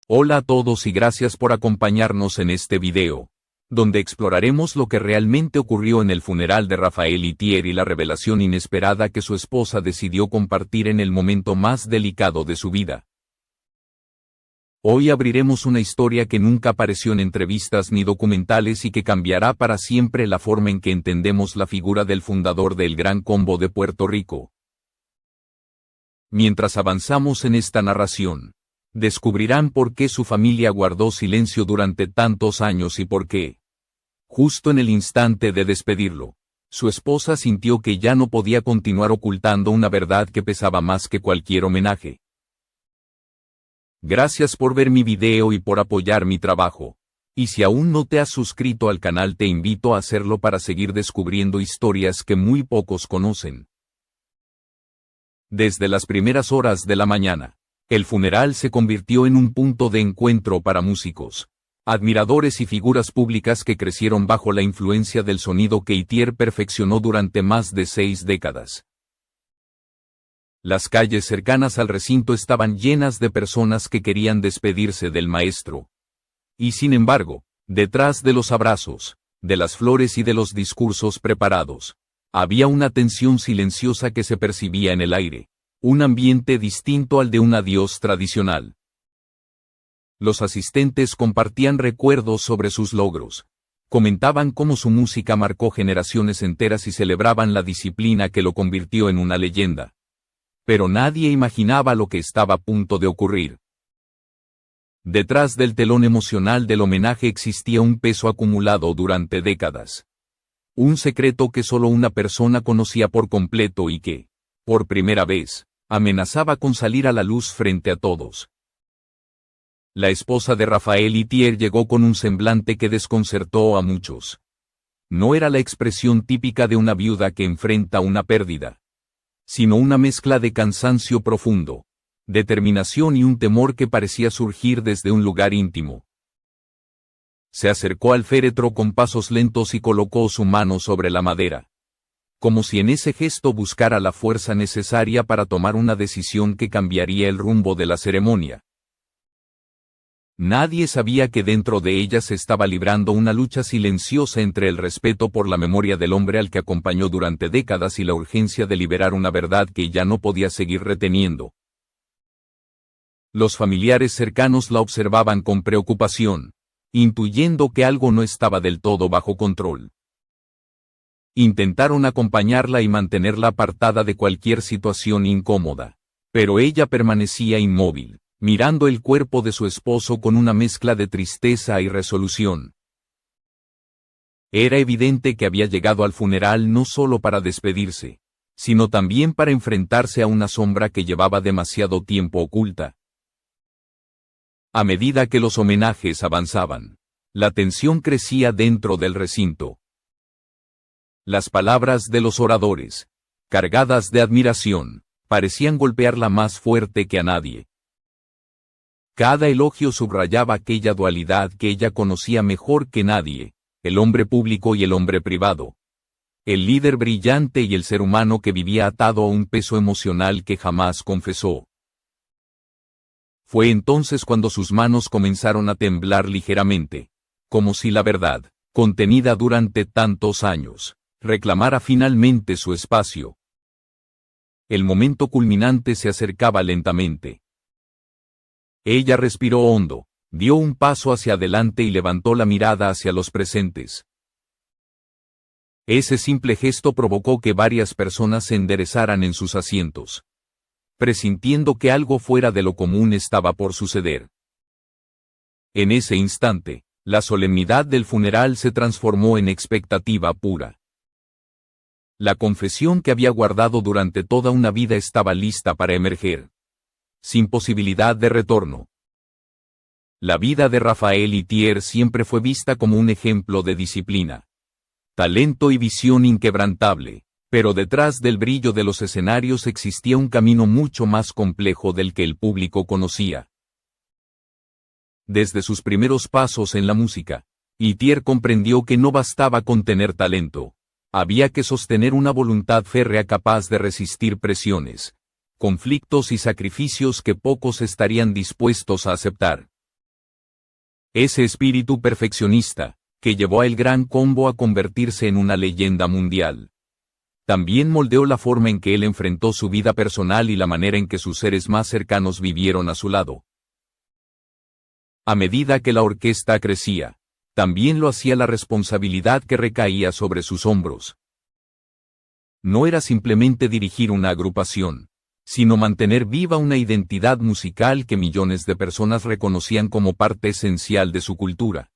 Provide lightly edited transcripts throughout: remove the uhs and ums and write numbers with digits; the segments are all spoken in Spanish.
Hola a todos y gracias por acompañarnos en este video, donde exploraremos lo que realmente ocurrió en el funeral de Raphael Itier y la revelación inesperada que su esposa decidió compartir en el momento más delicado de su vida. Hoy abriremos una historia que nunca apareció en entrevistas ni documentales y que cambiará para siempre la forma en que entendemos la figura del fundador del Gran Combo de Puerto Rico. Mientras avanzamos en esta narración, descubrirán por qué su familia guardó silencio durante tantos años y por qué, justo en el instante de despedirlo, su esposa sintió que ya no podía continuar ocultando una verdad que pesaba más que cualquier homenaje. Gracias por ver mi video y por apoyar mi trabajo. Y si aún no te has suscrito al canal te invito a hacerlo para seguir descubriendo historias que muy pocos conocen. Desde las primeras horas de la mañana, el funeral se convirtió en un punto de encuentro para músicos, admiradores y figuras públicas que crecieron bajo la influencia del sonido que Itier perfeccionó durante más de 6 décadas. Las calles cercanas al recinto estaban llenas de personas que querían despedirse del maestro. Y sin embargo, detrás de los abrazos, de las flores y de los discursos preparados, había una tensión silenciosa que se percibía en el aire. Un ambiente distinto al de un adiós tradicional. Los asistentes compartían recuerdos sobre sus logros, comentaban cómo su música marcó generaciones enteras y celebraban la disciplina que lo convirtió en una leyenda. Pero nadie imaginaba lo que estaba a punto de ocurrir. Detrás del telón emocional del homenaje existía un peso acumulado durante décadas. Un secreto que solo una persona conocía por completo y que, por primera vez, amenazaba con salir a la luz frente a todos. La esposa de Raphael Itier llegó con un semblante que desconcertó a muchos. No era la expresión típica de una viuda que enfrenta una pérdida, sino una mezcla de cansancio profundo, determinación y un temor que parecía surgir desde un lugar íntimo. Se acercó al féretro con pasos lentos y colocó su mano sobre la madera, como si en ese gesto buscara la fuerza necesaria para tomar una decisión que cambiaría el rumbo de la ceremonia. Nadie sabía que dentro de ella se estaba librando una lucha silenciosa entre el respeto por la memoria del hombre al que acompañó durante décadas y la urgencia de liberar una verdad que ya no podía seguir reteniendo. Los familiares cercanos la observaban con preocupación, intuyendo que algo no estaba del todo bajo control. Intentaron acompañarla y mantenerla apartada de cualquier situación incómoda, pero ella permanecía inmóvil, mirando el cuerpo de su esposo con una mezcla de tristeza y resolución. Era evidente que había llegado al funeral no solo para despedirse, sino también para enfrentarse a una sombra que llevaba demasiado tiempo oculta. A medida que los homenajes avanzaban, la tensión crecía dentro del recinto. Las palabras de los oradores, cargadas de admiración, parecían golpearla más fuerte que a nadie. Cada elogio subrayaba aquella dualidad que ella conocía mejor que nadie, el hombre público y el hombre privado. El líder brillante y el ser humano que vivía atado a un peso emocional que jamás confesó. Fue entonces cuando sus manos comenzaron a temblar ligeramente, como si la verdad, contenida durante tantos años, reclamara finalmente su espacio. El momento culminante se acercaba lentamente. Ella respiró hondo, dio un paso hacia adelante y levantó la mirada hacia los presentes. Ese simple gesto provocó que varias personas se enderezaran en sus asientos, presintiendo que algo fuera de lo común estaba por suceder. En ese instante, la solemnidad del funeral se transformó en expectativa pura. La confesión que había guardado durante toda una vida estaba lista para emerger, sin posibilidad de retorno. La vida de Raphael Itier siempre fue vista como un ejemplo de disciplina, talento y visión inquebrantable, pero detrás del brillo de los escenarios existía un camino mucho más complejo del que el público conocía. Desde sus primeros pasos en la música, Itier comprendió que no bastaba con tener talento. Había que sostener una voluntad férrea capaz de resistir presiones, conflictos y sacrificios que pocos estarían dispuestos a aceptar. Ese espíritu perfeccionista, que llevó a El Gran Combo a convertirse en una leyenda mundial. También moldeó la forma en que él enfrentó su vida personal y la manera en que sus seres más cercanos vivieron a su lado. A medida que la orquesta crecía, también lo hacía la responsabilidad que recaía sobre sus hombros. No era simplemente dirigir una agrupación, sino mantener viva una identidad musical que millones de personas reconocían como parte esencial de su cultura.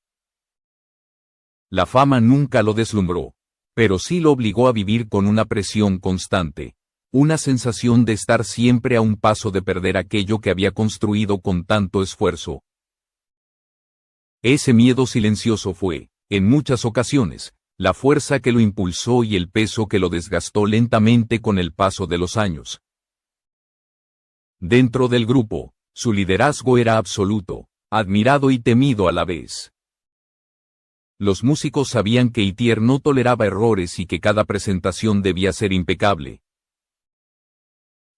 La fama nunca lo deslumbró, pero sí lo obligó a vivir con una presión constante, una sensación de estar siempre a un paso de perder aquello que había construido con tanto esfuerzo. Ese miedo silencioso fue, en muchas ocasiones, la fuerza que lo impulsó y el peso que lo desgastó lentamente con el paso de los años. Dentro del grupo, su liderazgo era absoluto, admirado y temido a la vez. Los músicos sabían que Itier no toleraba errores y que cada presentación debía ser impecable.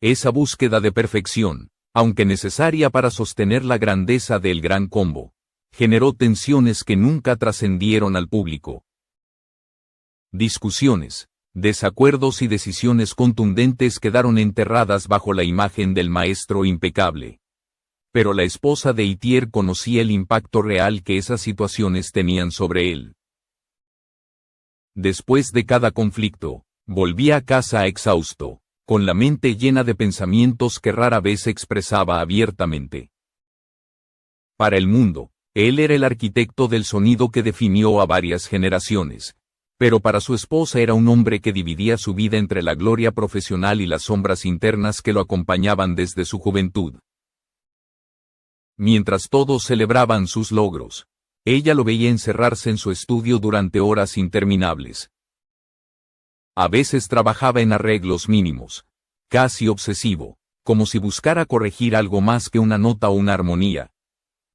Esa búsqueda de perfección, aunque necesaria para sostener la grandeza del Gran Combo, generó tensiones que nunca trascendieron al público. Discusiones, desacuerdos y decisiones contundentes quedaron enterradas bajo la imagen del maestro impecable. Pero la esposa de Itier conocía el impacto real que esas situaciones tenían sobre él. Después de cada conflicto, volvía a casa exhausto, con la mente llena de pensamientos que rara vez expresaba abiertamente. Para el mundo, él era el arquitecto del sonido que definió a varias generaciones. Pero para su esposa era un hombre que dividía su vida entre la gloria profesional y las sombras internas que lo acompañaban desde su juventud. Mientras todos celebraban sus logros, ella lo veía encerrarse en su estudio durante horas interminables. A veces trabajaba en arreglos mínimos, casi obsesivo, como si buscara corregir algo más que una nota o una armonía,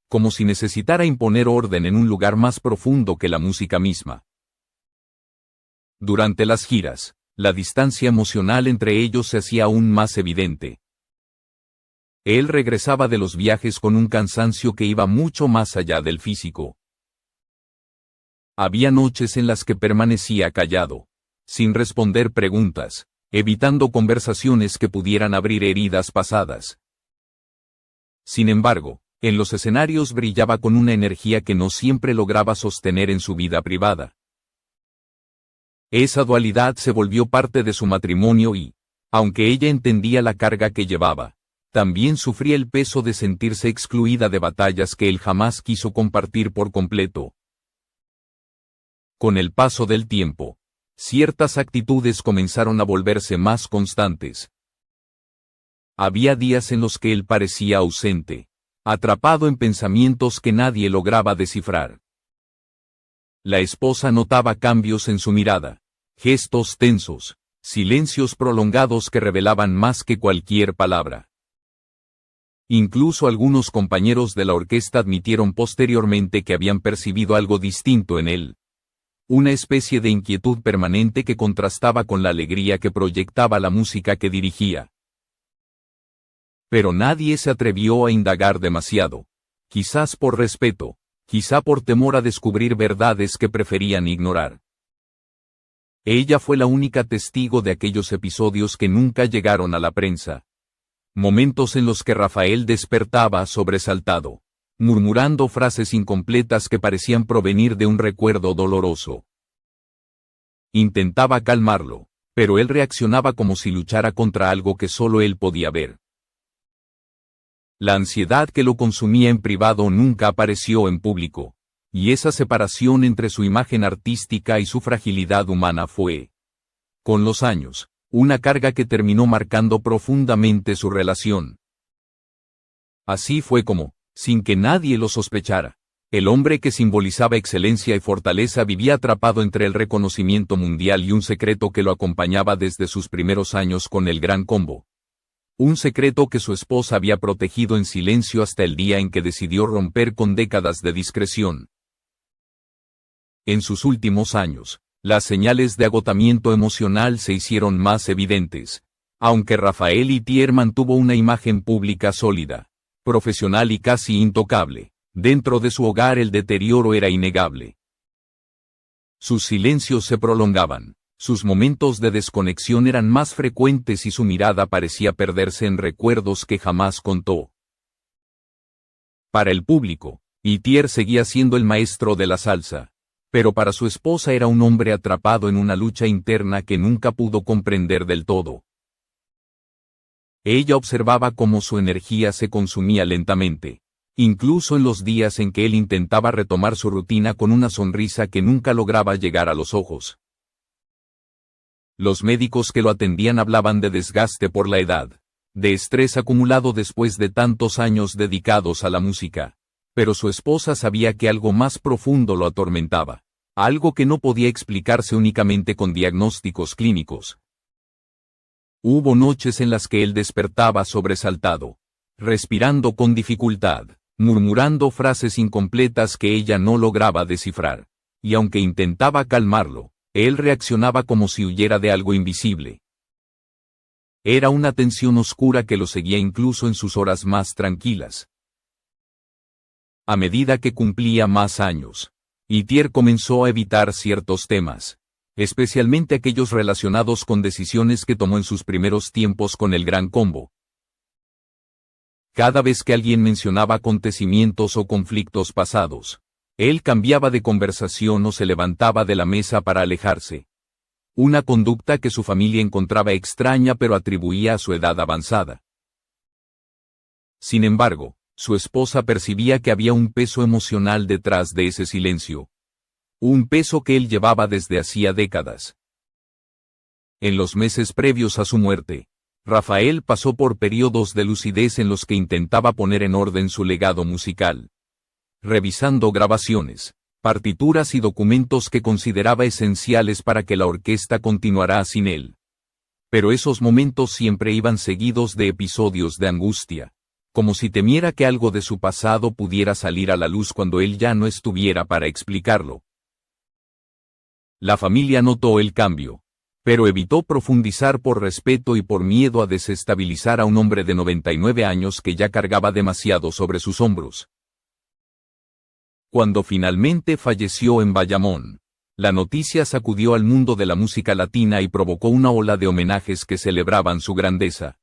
como si necesitara imponer orden en un lugar más profundo que la música misma. Durante las giras, la distancia emocional entre ellos se hacía aún más evidente. Él regresaba de los viajes con un cansancio que iba mucho más allá del físico. Había noches en las que permanecía callado, sin responder preguntas, evitando conversaciones que pudieran abrir heridas pasadas. Sin embargo, en los escenarios brillaba con una energía que no siempre lograba sostener en su vida privada. Esa dualidad se volvió parte de su matrimonio y, aunque ella entendía la carga que llevaba, también sufría el peso de sentirse excluida de batallas que él jamás quiso compartir por completo. Con el paso del tiempo, ciertas actitudes comenzaron a volverse más constantes. Había días en los que él parecía ausente, atrapado en pensamientos que nadie lograba descifrar. La esposa notaba cambios en su mirada, gestos tensos, silencios prolongados que revelaban más que cualquier palabra. Incluso algunos compañeros de la orquesta admitieron posteriormente que habían percibido algo distinto en él. Una especie de inquietud permanente que contrastaba con la alegría que proyectaba la música que dirigía. Pero nadie se atrevió a indagar demasiado, quizás por respeto, quizá por temor a descubrir verdades que preferían ignorar. Ella fue la única testigo de aquellos episodios que nunca llegaron a la prensa. Momentos en los que Rafael despertaba sobresaltado, murmurando frases incompletas que parecían provenir de un recuerdo doloroso. Intentaba calmarlo, pero él reaccionaba como si luchara contra algo que solo él podía ver. La ansiedad que lo consumía en privado nunca apareció en público, y esa separación entre su imagen artística y su fragilidad humana fue, con los años, una carga que terminó marcando profundamente su relación. Así fue como, sin que nadie lo sospechara, el hombre que simbolizaba excelencia y fortaleza vivía atrapado entre el reconocimiento mundial y un secreto que lo acompañaba desde sus primeros años con el Gran Combo. Un secreto que su esposa había protegido en silencio hasta el día en que decidió romper con décadas de discreción. En sus últimos años, las señales de agotamiento emocional se hicieron más evidentes, aunque Rafael Itier mantuvo una imagen pública sólida, profesional y casi intocable. Dentro de su hogar el deterioro era innegable. Sus silencios se prolongaban, sus momentos de desconexión eran más frecuentes y su mirada parecía perderse en recuerdos que jamás contó. Para el público, Itier seguía siendo el maestro de la salsa, pero para su esposa era un hombre atrapado en una lucha interna que nunca pudo comprender del todo. Ella observaba cómo su energía se consumía lentamente, incluso en los días en que él intentaba retomar su rutina con una sonrisa que nunca lograba llegar a los ojos. Los médicos que lo atendían hablaban de desgaste por la edad, de estrés acumulado después de tantos años dedicados a la música, pero su esposa sabía que algo más profundo lo atormentaba, algo que no podía explicarse únicamente con diagnósticos clínicos. Hubo noches en las que él despertaba sobresaltado, respirando con dificultad, murmurando frases incompletas que ella no lograba descifrar, y aunque intentaba calmarlo, él reaccionaba como si huyera de algo invisible. Era una tensión oscura que lo seguía incluso en sus horas más tranquilas. A medida que cumplía más años, Itier comenzó a evitar ciertos temas, especialmente aquellos relacionados con decisiones que tomó en sus primeros tiempos con el Gran Combo. Cada vez que alguien mencionaba acontecimientos o conflictos pasados, él cambiaba de conversación o se levantaba de la mesa para alejarse. Una conducta que su familia encontraba extraña pero atribuía a su edad avanzada. Sin embargo, su esposa percibía que había un peso emocional detrás de ese silencio. Un peso que él llevaba desde hacía décadas. En los meses previos a su muerte, Rafael pasó por periodos de lucidez en los que intentaba poner en orden su legado musical. Revisando grabaciones, partituras y documentos que consideraba esenciales para que la orquesta continuara sin él. Pero esos momentos siempre iban seguidos de episodios de angustia, como si temiera que algo de su pasado pudiera salir a la luz cuando él ya no estuviera para explicarlo. La familia notó el cambio, pero evitó profundizar por respeto y por miedo a desestabilizar a un hombre de 99 años que ya cargaba demasiado sobre sus hombros. Cuando finalmente falleció en Bayamón, la noticia sacudió al mundo de la música latina y provocó una ola de homenajes que celebraban su grandeza.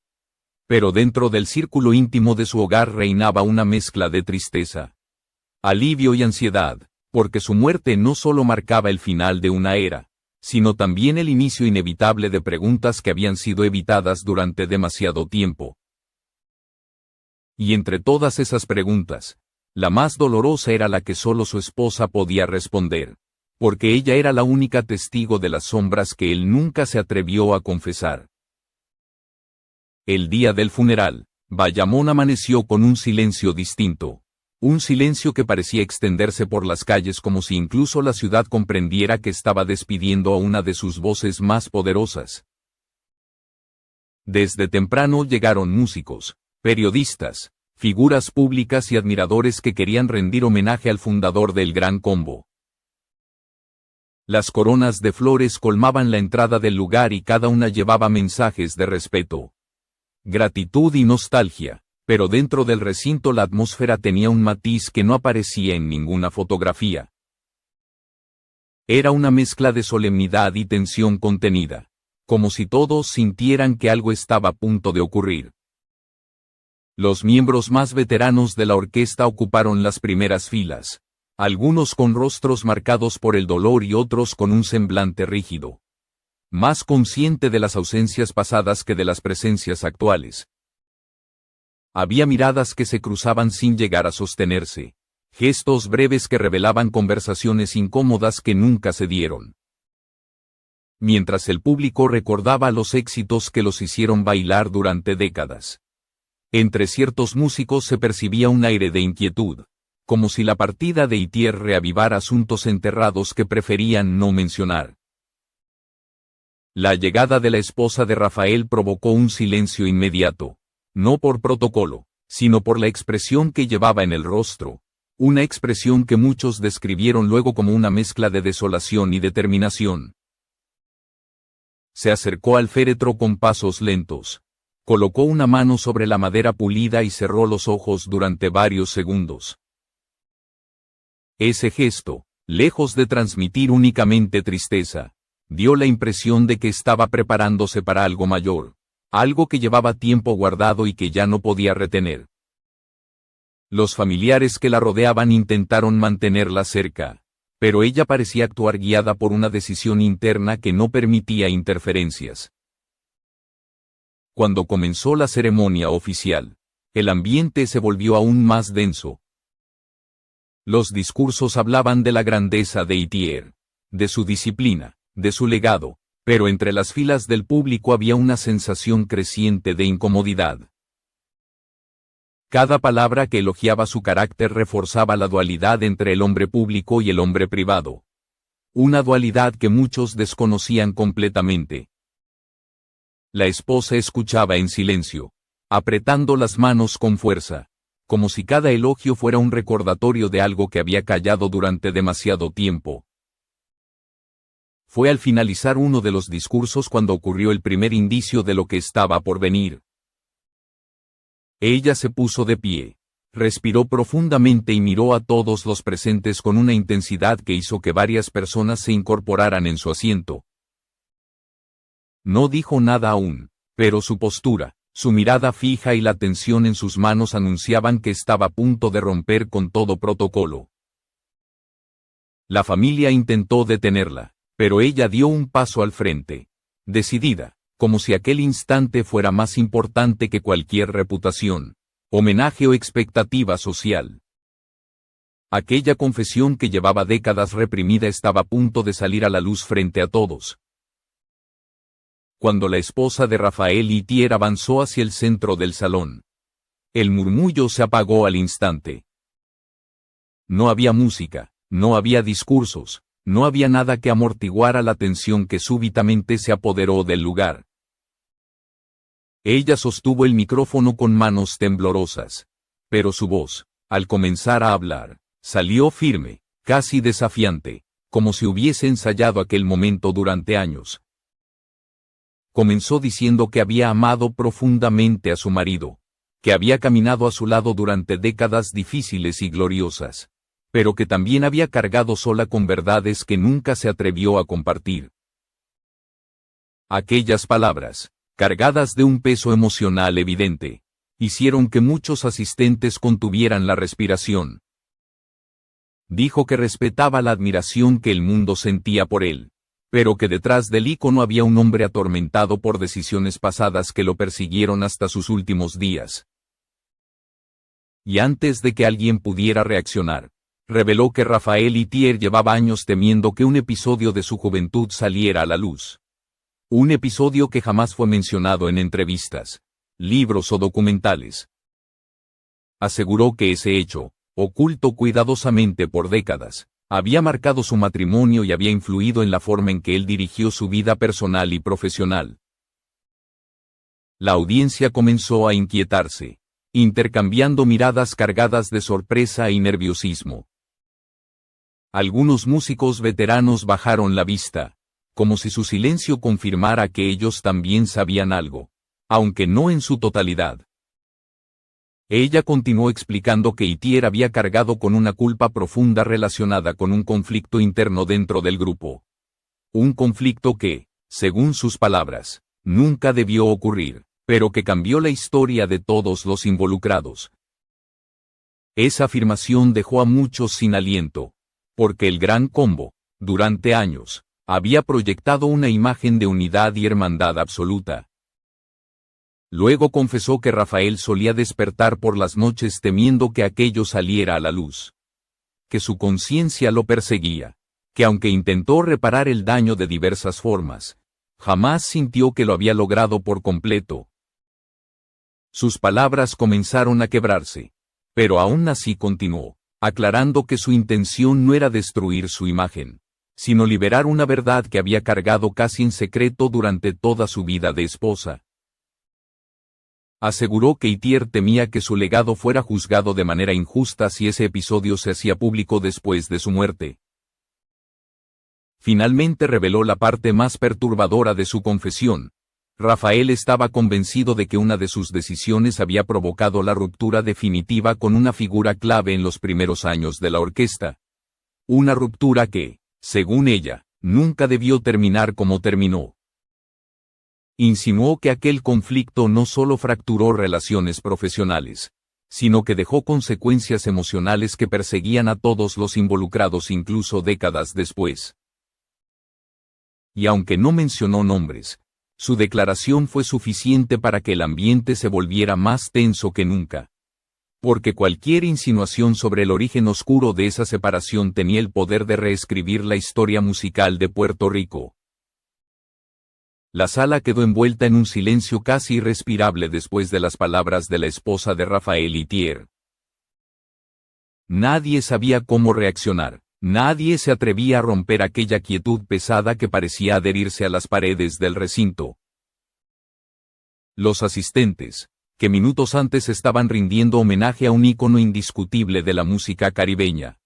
Pero dentro del círculo íntimo de su hogar reinaba una mezcla de tristeza, alivio y ansiedad, porque su muerte no solo marcaba el final de una era, sino también el inicio inevitable de preguntas que habían sido evitadas durante demasiado tiempo. Y entre todas esas preguntas, la más dolorosa era la que solo su esposa podía responder, porque ella era la única testigo de las sombras que él nunca se atrevió a confesar. El día del funeral, Bayamón amaneció con un silencio distinto. Un silencio que parecía extenderse por las calles como si incluso la ciudad comprendiera que estaba despidiendo a una de sus voces más poderosas. Desde temprano llegaron músicos, periodistas, figuras públicas y admiradores que querían rendir homenaje al fundador del Gran Combo. Las coronas de flores colmaban la entrada del lugar y cada una llevaba mensajes de respeto, gratitud y nostalgia. Pero dentro del recinto la atmósfera tenía un matiz que no aparecía en ninguna fotografía. Era una mezcla de solemnidad y tensión contenida, como si todos sintieran que algo estaba a punto de ocurrir. Los miembros más veteranos de la orquesta ocuparon las primeras filas, algunos con rostros marcados por el dolor y otros con un semblante rígido, más consciente de las ausencias pasadas que de las presencias actuales. Había miradas que se cruzaban sin llegar a sostenerse, gestos breves que revelaban conversaciones incómodas que nunca se dieron. Mientras el público recordaba los éxitos que los hicieron bailar durante décadas. Entre ciertos músicos se percibía un aire de inquietud, como si la partida de Itier reavivara asuntos enterrados que preferían no mencionar. La llegada de la esposa de Rafael provocó un silencio inmediato. No por protocolo, sino por la expresión que llevaba en el rostro, una expresión que muchos describieron luego como una mezcla de desolación y determinación. Se acercó al féretro con pasos lentos, colocó una mano sobre la madera pulida y cerró los ojos durante varios segundos. Ese gesto, lejos de transmitir únicamente tristeza, dio la impresión de que estaba preparándose para algo mayor, algo que llevaba tiempo guardado y que ya no podía retener. Los familiares que la rodeaban intentaron mantenerla cerca, pero ella parecía actuar guiada por una decisión interna que no permitía interferencias. Cuando comenzó la ceremonia oficial, el ambiente se volvió aún más denso. Los discursos hablaban de la grandeza de Itier, de su disciplina, de su legado, pero entre las filas del público había una sensación creciente de incomodidad. Cada palabra que elogiaba su carácter reforzaba la dualidad entre el hombre público y el hombre privado. Una dualidad que muchos desconocían completamente. La esposa escuchaba en silencio, apretando las manos con fuerza, como si cada elogio fuera un recordatorio de algo que había callado durante demasiado tiempo. Fue al finalizar uno de los discursos cuando ocurrió el primer indicio de lo que estaba por venir. Ella se puso de pie, respiró profundamente y miró a todos los presentes con una intensidad que hizo que varias personas se incorporaran en su asiento. No dijo nada aún, pero su postura, su mirada fija y la tensión en sus manos anunciaban que estaba a punto de romper con todo protocolo. La familia intentó detenerla, pero ella dio un paso al frente, decidida, como si aquel instante fuera más importante que cualquier reputación, homenaje o expectativa social. Aquella confesión que llevaba décadas reprimida estaba a punto de salir a la luz frente a todos. Cuando la esposa de Rafael Itier avanzó hacia el centro del salón, el murmullo se apagó al instante. No había música, no había discursos, no había nada que amortiguara la tensión que súbitamente se apoderó del lugar. Ella sostuvo el micrófono con manos temblorosas, pero su voz, al comenzar a hablar, salió firme, casi desafiante, como si hubiese ensayado aquel momento durante años. Comenzó diciendo que había amado profundamente a su marido, que había caminado a su lado durante décadas difíciles y gloriosas, pero que también había cargado sola con verdades que nunca se atrevió a compartir. Aquellas palabras, cargadas de un peso emocional evidente, hicieron que muchos asistentes contuvieran la respiración. Dijo que respetaba la admiración que el mundo sentía por él, pero que detrás del ícono había un hombre atormentado por decisiones pasadas que lo persiguieron hasta sus últimos días. Y antes de que alguien pudiera reaccionar, reveló que Rafael Itier llevaba años temiendo que un episodio de su juventud saliera a la luz. Un episodio que jamás fue mencionado en entrevistas, libros o documentales. Aseguró que ese hecho, oculto cuidadosamente por décadas, había marcado su matrimonio y había influido en la forma en que él dirigió su vida personal y profesional. La audiencia comenzó a inquietarse, intercambiando miradas cargadas de sorpresa y nerviosismo. Algunos músicos veteranos bajaron la vista, como si su silencio confirmara que ellos también sabían algo, aunque no en su totalidad. Ella continuó explicando que Itier había cargado con una culpa profunda relacionada con un conflicto interno dentro del grupo. Un conflicto que, según sus palabras, nunca debió ocurrir, pero que cambió la historia de todos los involucrados. Esa afirmación dejó a muchos sin aliento, porque el Gran Combo, durante años, había proyectado una imagen de unidad y hermandad absoluta. Luego confesó que Rafael solía despertar por las noches temiendo que aquello saliera a la luz. Que su conciencia lo perseguía, que aunque intentó reparar el daño de diversas formas, jamás sintió que lo había logrado por completo. Sus palabras comenzaron a quebrarse, pero aún así continuó, aclarando que su intención no era destruir su imagen, sino liberar una verdad que había cargado casi en secreto durante toda su vida de esposa. Aseguró que Itier temía que su legado fuera juzgado de manera injusta si ese episodio se hacía público después de su muerte. Finalmente reveló la parte más perturbadora de su confesión. Rafael estaba convencido de que una de sus decisiones había provocado la ruptura definitiva con una figura clave en los primeros años de la orquesta, Una ruptura que, según ella, nunca debió terminar como terminó. Insinuó que aquel conflicto no solo fracturó relaciones profesionales, sino que dejó consecuencias emocionales que perseguían a todos los involucrados incluso décadas después. Y aunque no mencionó nombres, su declaración fue suficiente para que el ambiente se volviera más tenso que nunca. Porque cualquier insinuación sobre el origen oscuro de esa separación tenía el poder de reescribir la historia musical de Puerto Rico. La sala quedó envuelta en un silencio casi irrespirable después de las palabras de la esposa de Rafael Itier. Nadie sabía cómo reaccionar, nadie se atrevía a romper aquella quietud pesada que parecía adherirse a las paredes del recinto. Los asistentes, que minutos antes estaban rindiendo homenaje a un ícono indiscutible de la música caribeña,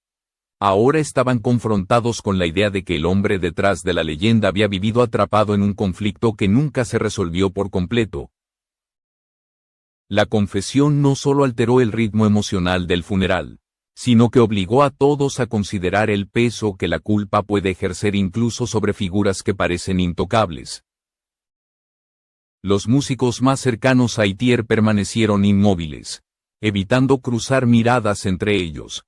ahora estaban confrontados con la idea de que el hombre detrás de la leyenda había vivido atrapado en un conflicto que nunca se resolvió por completo. La confesión no solo alteró el ritmo emocional del funeral, sino que obligó a todos a considerar el peso que la culpa puede ejercer incluso sobre figuras que parecen intocables. Los músicos más cercanos a Itier permanecieron inmóviles, evitando cruzar miradas entre ellos.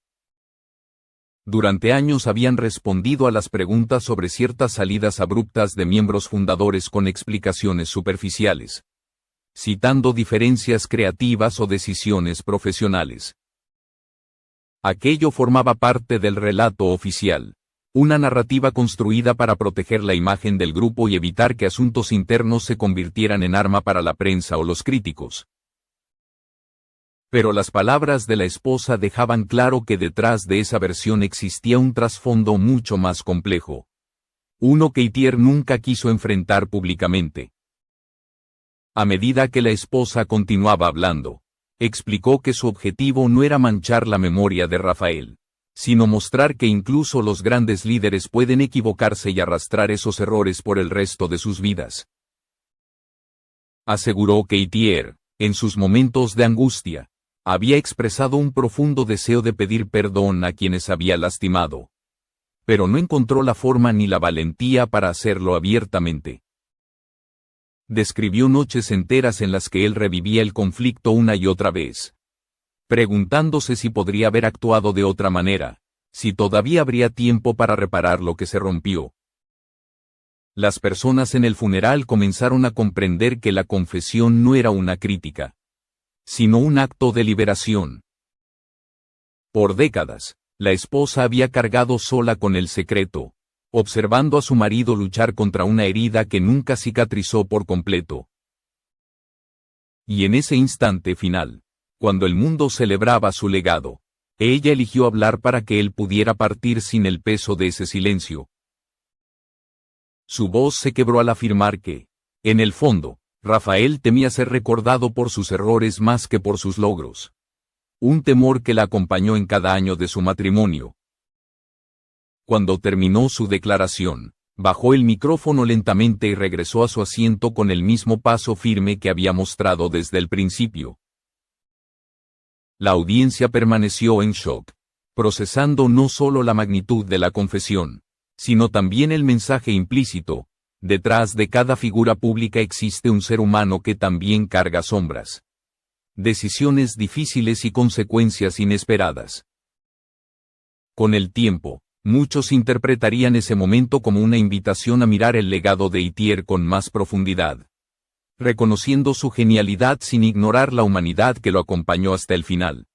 Durante años habían respondido a las preguntas sobre ciertas salidas abruptas de miembros fundadores con explicaciones superficiales, citando diferencias creativas o decisiones profesionales. Aquello formaba parte del relato oficial, una narrativa construida para proteger la imagen del grupo y evitar que asuntos internos se convirtieran en arma para la prensa o los críticos. Pero las palabras de la esposa dejaban claro que detrás de esa versión existía un trasfondo mucho más complejo. Uno que Itier nunca quiso enfrentar públicamente. A medida que la esposa continuaba hablando, explicó que su objetivo no era manchar la memoria de Rafael, sino mostrar que incluso los grandes líderes pueden equivocarse y arrastrar esos errores por el resto de sus vidas. Aseguró que Itier, en sus momentos de angustia, había expresado un profundo deseo de pedir perdón a quienes había lastimado. Pero no encontró la forma ni la valentía para hacerlo abiertamente. Describió noches enteras en las que él revivía el conflicto una y otra vez, preguntándose si podría haber actuado de otra manera, si todavía habría tiempo para reparar lo que se rompió. Las personas en el funeral comenzaron a comprender que la confesión no era una crítica, sino un acto de liberación. Por décadas, la esposa había cargado sola con el secreto, observando a su marido luchar contra una herida que nunca cicatrizó por completo. Y en ese instante final, cuando el mundo celebraba su legado, ella eligió hablar para que él pudiera partir sin el peso de ese silencio. Su voz se quebró al afirmar que, en el fondo, Rafael temía ser recordado por sus errores más que por sus logros. Un temor que la acompañó en cada año de su matrimonio. Cuando terminó su declaración, bajó el micrófono lentamente y regresó a su asiento con el mismo paso firme que había mostrado desde el principio. La audiencia permaneció en shock, procesando no solo la magnitud de la confesión, sino también el mensaje implícito: detrás de cada figura pública existe un ser humano que también carga sombras, decisiones difíciles y consecuencias inesperadas. Con el tiempo, muchos interpretarían ese momento como una invitación a mirar el legado de Itier con más profundidad, reconociendo su genialidad sin ignorar la humanidad que lo acompañó hasta el final.